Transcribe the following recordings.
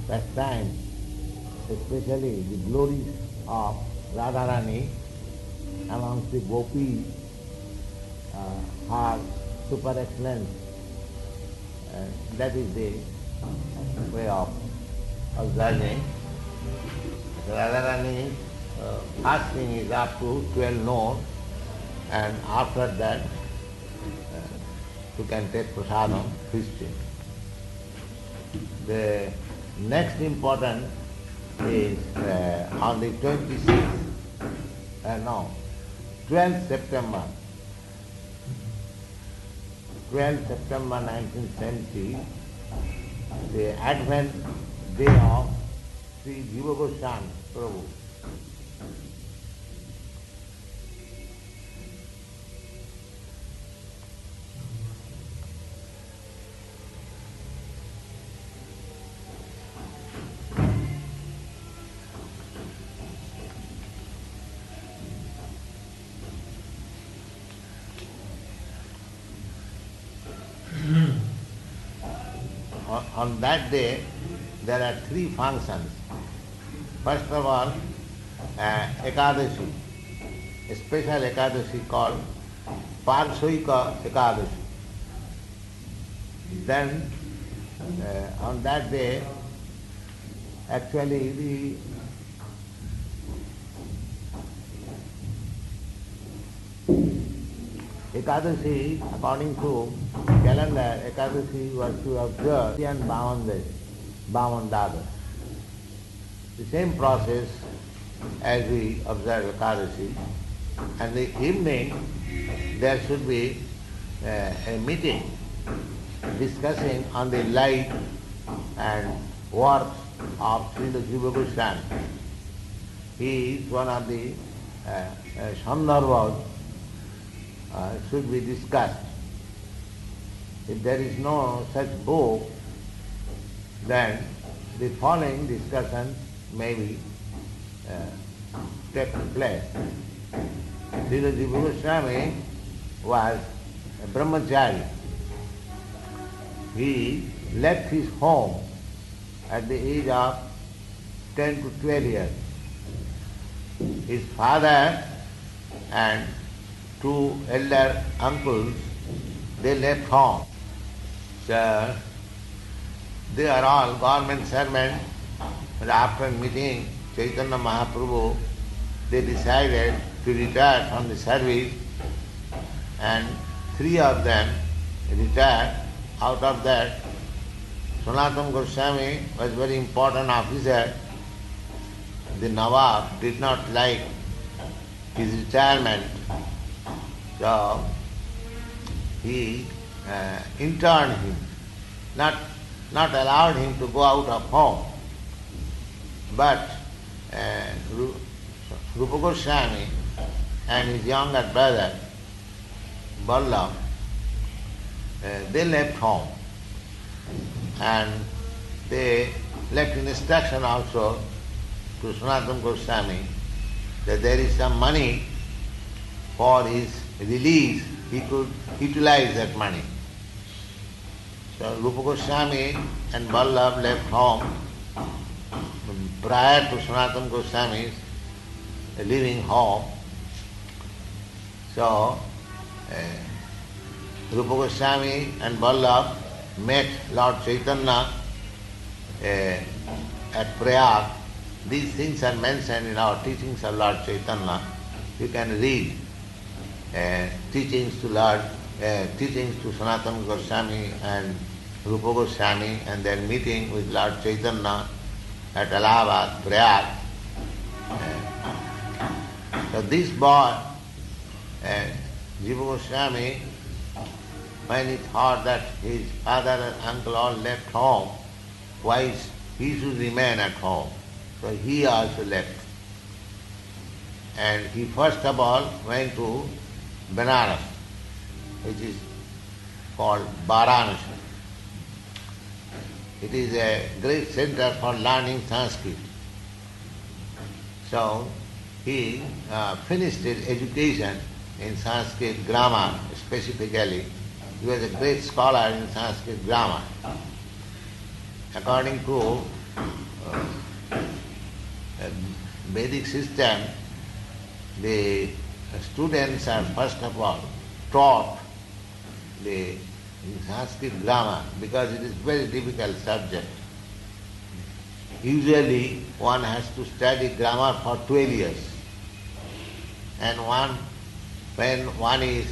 pastimes, especially the glories of Radharani amongst the gopis, are super excellent. That is the way of observing. Radharani, fasting is up to 12 noon, and after that you can take prasadam, feasting. The next important is on the 26th, 12th September. 12th September 1970, the Advent day of Sri Jiva Goswami Prabhu. On that day, there are three functions. First of all, Ekadashi, a special Ekadashi called Parsoika Ekadashi. Then, on that day, actually the Ekadashi, according to calendar, Ekadashi was to observe and Bhavan Dadas. The same process as we observe Ekadashi. And the evening there should be a meeting discussing on the life and works of Srila Jiva Goswami. He is one of the Sandarbhas should be discussed. If there is no such book, then the following discussions may be taken place. Srila Jiva Goswami was a brahmachari. He left his home at the age of 10 to 12 years. His father and two elder uncles, they left home. So they are all government servants. But after meeting Chaitanya Mahaprabhu, they decided to retire from the service, and three of them retired. Out of that, Sanatana Goswami was a very important officer. The Nawab did not like his retirement, so he interned him, not allowed him to go out of home. But Rupa Goswami and his younger brother Vallabh, they left home, and they left instruction also to Sanatana Goswami that there is some money for his release, he could utilize that money. So Rupa Goswami and Vallabh left home prior to Sanatana Goswami's leaving home. So Rupa Goswami and Vallabh met Lord Chaitanya at Prayag. These things are mentioned in our teachings of Lord Chaitanya. You can read teachings to Sanatana Goswami and Rupa Goswami and their meeting with Lord Chaitanya at Allahabad, Prayag. So this boy, Jiva Goswami, when he thought that his father and uncle all left home, why he should remain at home? So he also left. And he first of all went to Benares, which is called Varanasi. It is a great center for learning Sanskrit. So he finished his education in Sanskrit grammar specifically. He was a great scholar in Sanskrit grammar. According to Vedic system, the students are first of all taught the Sanskrit grammar because it is very difficult subject. Usually one has to study grammar for 12 years. And when one is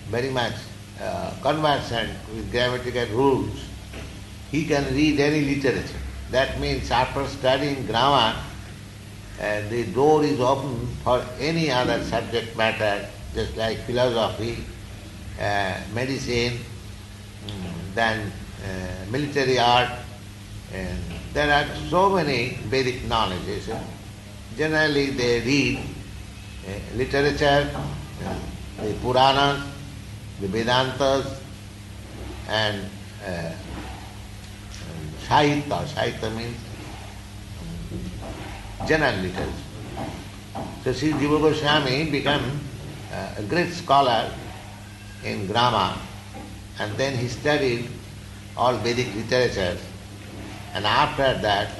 very much conversant with grammatical rules, he can read any literature. That means after studying grammar, the door is open for any other subject matter, just like philosophy, medicine, then military art. And there are so many Vedic knowledges. Generally they read literature, the Puranas, the Vedantas, and Sahitya. Sahitya means general literature. So Sri Jiva Goswami became a great scholar in grammar, and then he studied all Vedic literature, and after that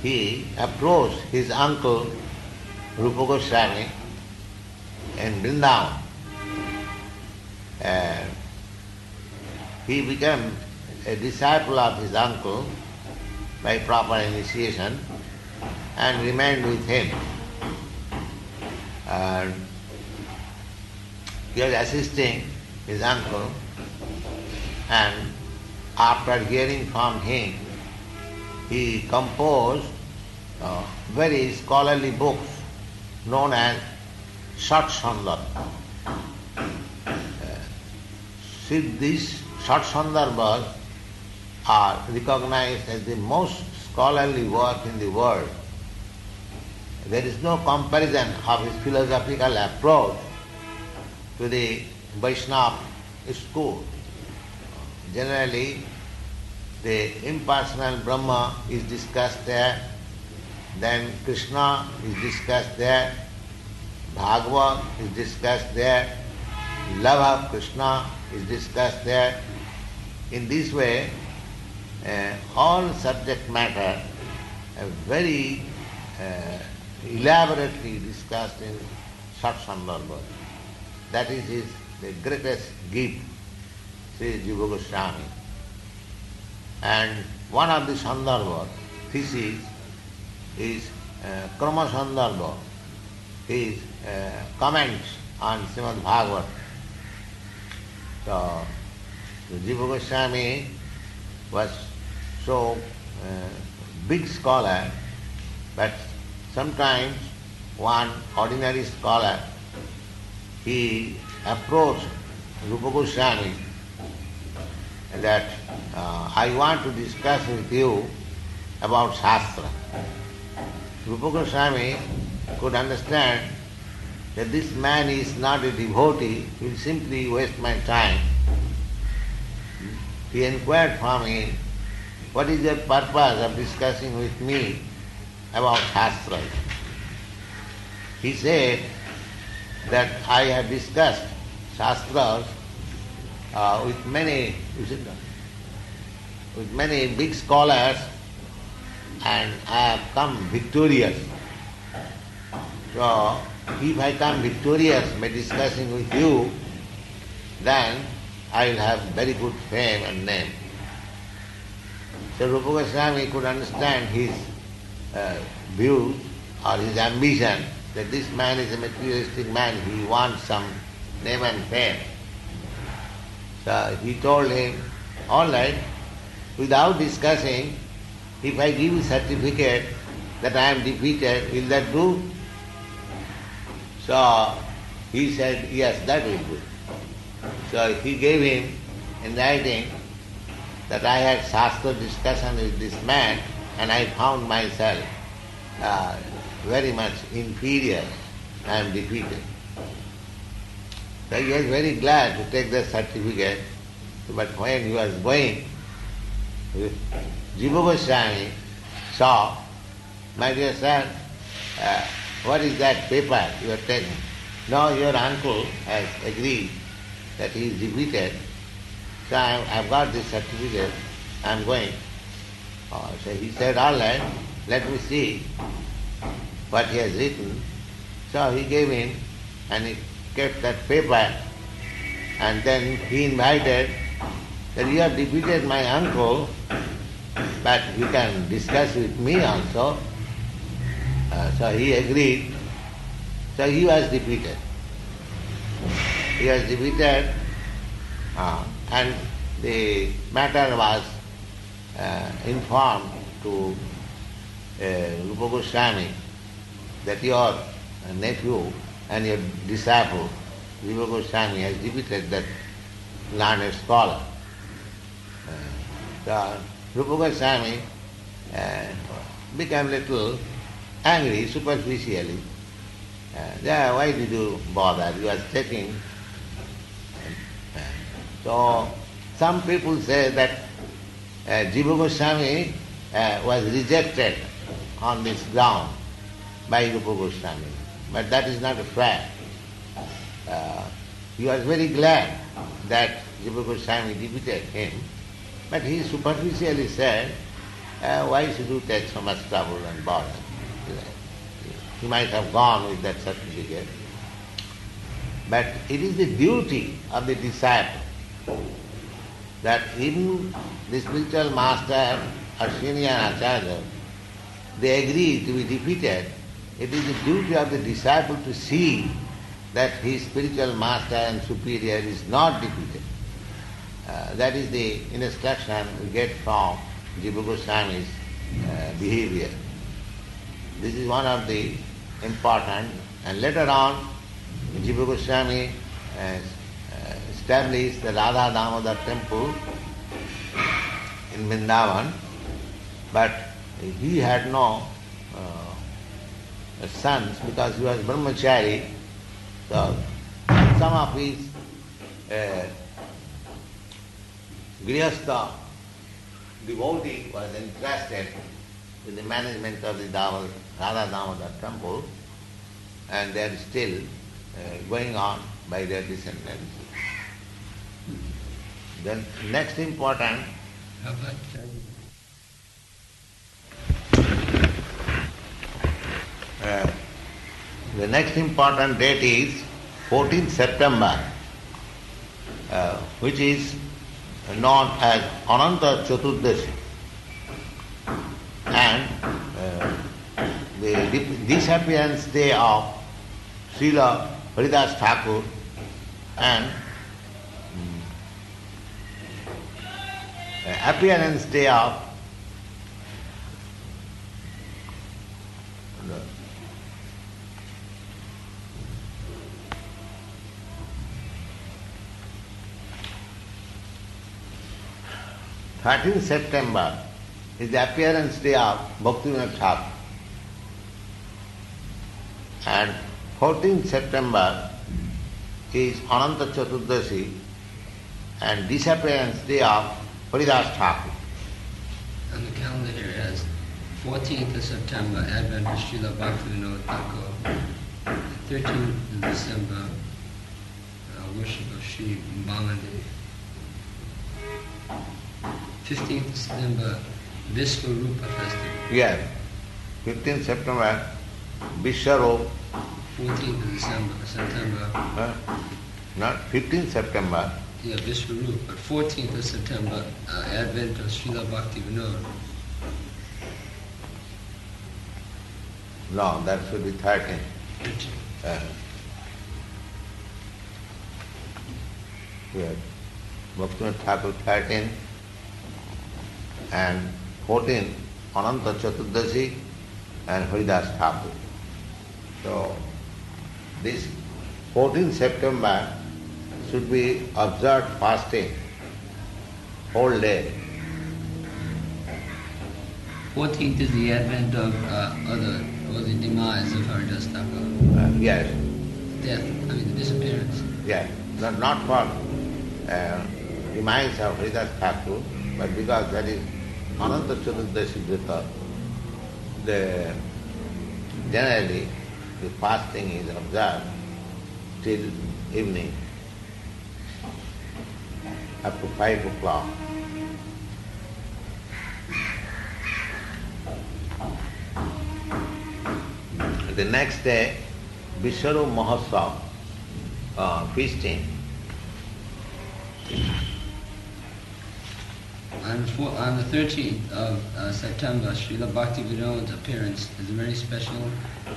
he approached his uncle Rupa Goswami in Vrindavan. And he became a disciple of his uncle by proper initiation and remained with him. And he was assisting his uncle, and after hearing from him, he composed very scholarly books known as Shat Sandarbha. These Shat Sandarbhas are recognized as the most scholarly work in the world. There is no comparison of his philosophical approach to the Vaiṣṇava school. Generally, the impersonal Brahma is discussed there, then Krishna is discussed there, Bhagavad is discussed there, love of Krishna is discussed there. In this way, all subject matter are very elaborately discussed in Shat Sandarbha. That is the greatest gift, Sri Jiva Goswami. And one of the Sandarbha theses is Krama Sandarbha, his comments on Srimad Bhagavad. So, Jiva Goswami was so big scholar, but sometimes one ordinary scholar, he approached Rupa Goswami that I want to discuss with you about Shastra. Rupa Goswami could understand that this man is not a devotee, he will simply waste my time. He inquired from him, what is your purpose of discussing with me about Shastra? He said that I have discussed Shastras with many big scholars, and I have come victorious. So, if I come victorious by discussing with you, then I will have very good fame and name. So Rupa Goswami could understand his views or his ambition that this man is a materialistic man, he wants some name and fame. So he told him, all right, without discussing, if I give you certificate that I am defeated, will that do? So he said, yes, that will do. So he gave him in writing that I had Shastra discussion with this man and I found myself very much inferior. I am defeated. So he was very glad to take the certificate, but when he was going, Jiva Goswami saw, my dear son, what is that paper you are taking? No, your uncle has agreed that he is defeated, so I have got this certificate, I am going. So he said, all right, let me see what he has written. So he gave him, and he kept that paper, and then he invited that you have defeated my uncle, but you can discuss with me also. So he agreed. So he was defeated. He was defeated, and the matter was informed to Rupa Goswami that your nephew and your disciple, Rupa Goswami, has defeated that learned scholar. So Rupa Goswami became a little angry superficially. Why did you bother? You are taking. So some people say that Jiva Goswami was rejected on this ground by Rupa Goswami. But that is not a fact. He was very glad that Jiva Goswami defeated him, but he superficially said, why should you take so much trouble and bother? He might have gone with that certificate. But it is the duty of the disciple that even the spiritual master or senior acharya, they agree to be defeated. It is the duty of the disciple to see that his spiritual master and superior is not defeated. That is the instruction we get from Jiva Goswami's behavior. This is one of the important, and later on Jiva Goswami established the Radha Damodar temple in Vrindavan, but he had no sons because he was brahmachari. So some of his grihastha devotee was entrusted with the management of the Radha Damodar temple, and they are still going on by their descendants. Then next important the next important date is 14th September, which is known as Ananta Chaturdashi, and the disappearance day of Srila Haridas Thakur and appearance day of 13th September is the appearance day of Bhaktivinoda Thakur, and 14th September is Ananta Chaturdashi and disappearance day of Haridas Thakur. On the calendar here it has 14th of September, Advent of Srila Bhaktivinoda Thakur, 13th of December, worship of Sri Baladev, 15th of September, Vishwarupa festival. Yes, 15th September, Vishwarupa. 14th of September. Not 15th September. Yeah, Vishwarupa. But 14th of September, Advent of Srila Bhaktivinoda. No, that should be 13th. Yes, Bhaktivinoda Thakur 13th and 14th Ananta Chaturdashi and Haridas Thakur. So this 14th September should be observed fasting whole day. 14th is the advent of the demise of Haridas Thakur. Yes. Death, the disappearance. Yes. Not for demise of Haridas Thakur, but because that is Ananta Chaturdashi Vrita, generally the fasting is observed till evening, up to 5 o'clock. the next day, Vaiṣṇava Mahotsav, feasting. On the 13th of September, Srila Bhaktivedanta appearance is a very special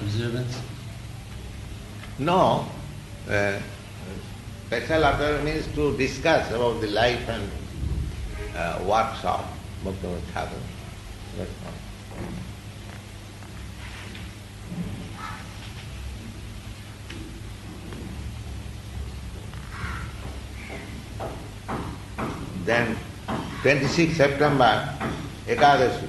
observance. No, special observance means to discuss about the life and works of Bhaktivinoda Thakur. That's all. Then 26 September, Ekadashi.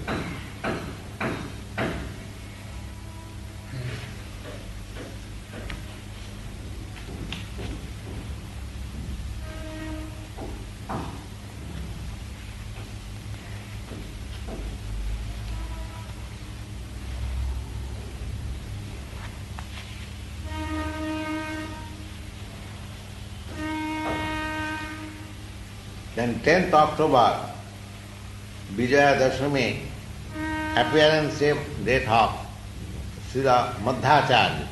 Then 10th October, Vijayadashami, appearance date of Srila Madhacharya,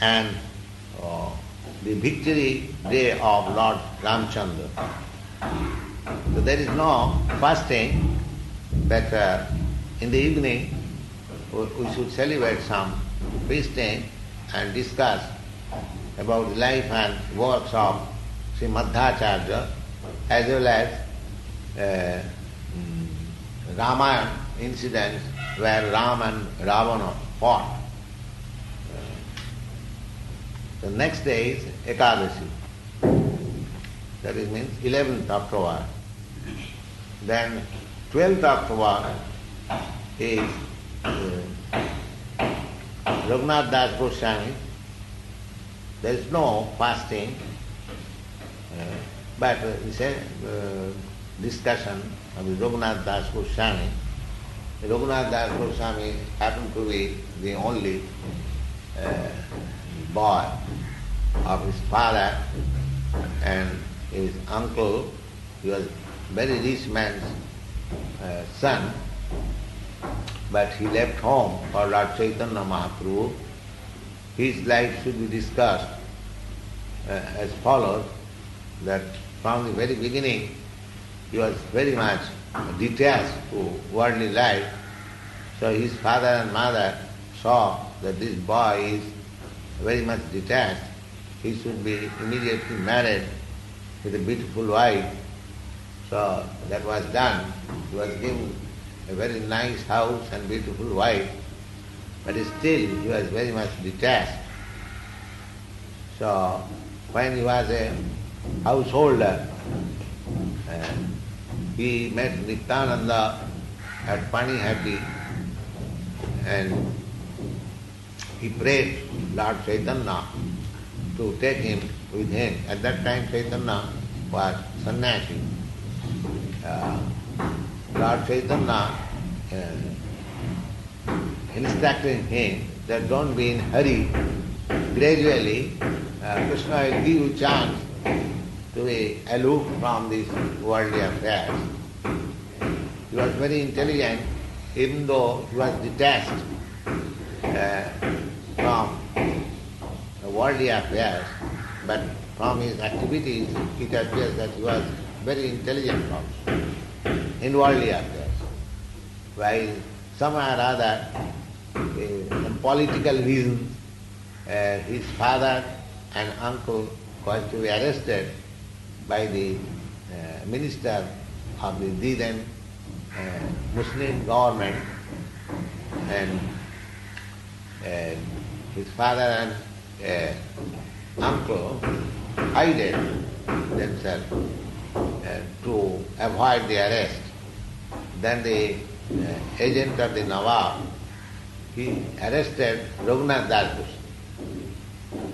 and the victory day of Lord Ramchandra. So there is no fasting, but in the evening we should celebrate some feasting and discuss about the life and works of Sri Madhacharya, as well as Ramayana incidents where Ram and Ravana fought. The next day is Ekadashi. That is means 11th October. Then 12th October is Raghunath Das Goswami. There is no fasting, but it's a discussion of the Raghunath Das Goswami. Raghunath Das Goswami happened to be the only boy of his father, and his uncle, he was very rich man's son, but he left home for Lord Chaitanya Mahaprabhu. His life should be discussed as follows, that from the very beginning he was very much detached to worldly life, so his father and mother saw that this boy is very much detached, he should be immediately married with a beautiful wife. So that was done. He was given a very nice house and beautiful wife, but still he was very much detached. So when he was a householder, he met Nityananda at Panihati, and he prayed Lord Chaitanya to take him with him. At that time Chaitanya was sannyasi. Lord Chaitanya instructed him that don't be in hurry. Gradually Krishna will give you chance to be aloof from these worldly affairs. He was very intelligent, even though he was detached from the worldly affairs, but from his activities it appears that he was very intelligent also in worldly affairs. While somehow or other, some political reasons, his father and uncle was to be arrested by the minister of the then Muslim government, and his father and uncle hid themselves to avoid the arrest. Then the agent of the Nawab, he arrested Raghunath Das Goswami.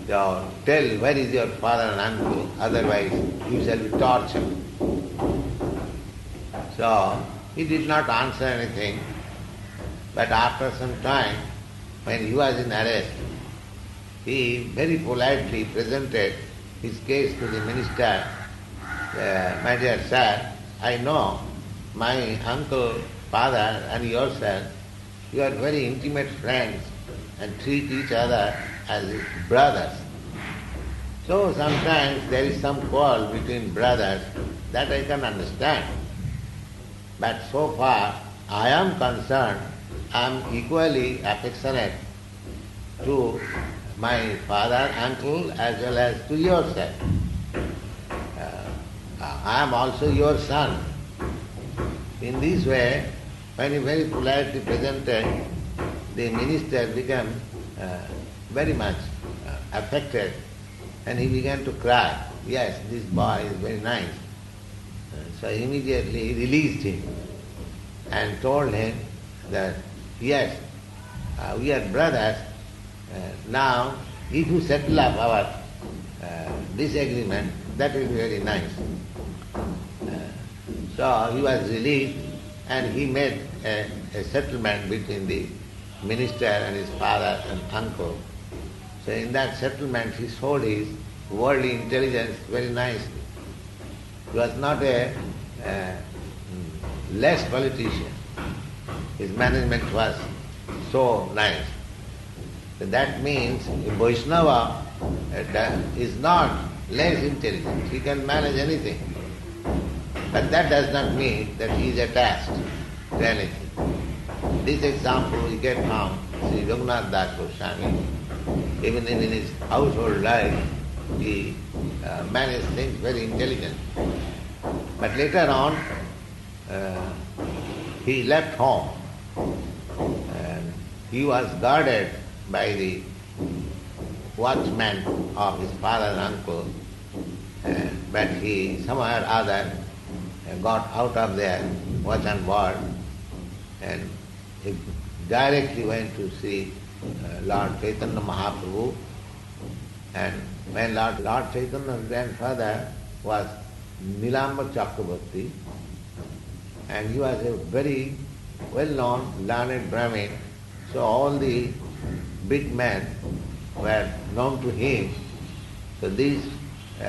So, tell where is your father and uncle, otherwise you shall be tortured. So he did not answer anything, but after some time, when he was in arrest, he very politely presented his case to the minister. My dear sir, I know my uncle, father and yourself, you are very intimate friends, and treat each other as brothers. So sometimes there is some quarrel between brothers, that I can understand. But so far I am concerned, I am equally affectionate to my father, uncle, as well as to yourself. I am also your son. In this way, when he very politely presented, the minister became very much affected, and he began to cry. Yes, this boy is very nice. So immediately he released him and told him that, yes, we are brothers. Now, if you settle up our disagreement, that will be very nice. So he was released, and he made a settlement between the minister and his father and uncle. So in that settlement he showed his worldly intelligence very nicely. He was not a less politician. His management was so nice. So that means a Vaiṣṇava is not less intelligent. He can manage anything. But that does not mean that he is attached to anything. This example we get from Sri Raghunath Das Goswami. Even in his household life, he managed things very intelligently. But later on, he left home, and he was guarded by the watchman of his father and uncle, but he somehow or other got out of their watch and ward, and he directly went to see Lord Chaitanya Mahaprabhu. And when Lord Chaitanya's grandfather was Nilamba Chakravarti, and he was a very well-known, learned Brahmin, so all the big men were known to him. So these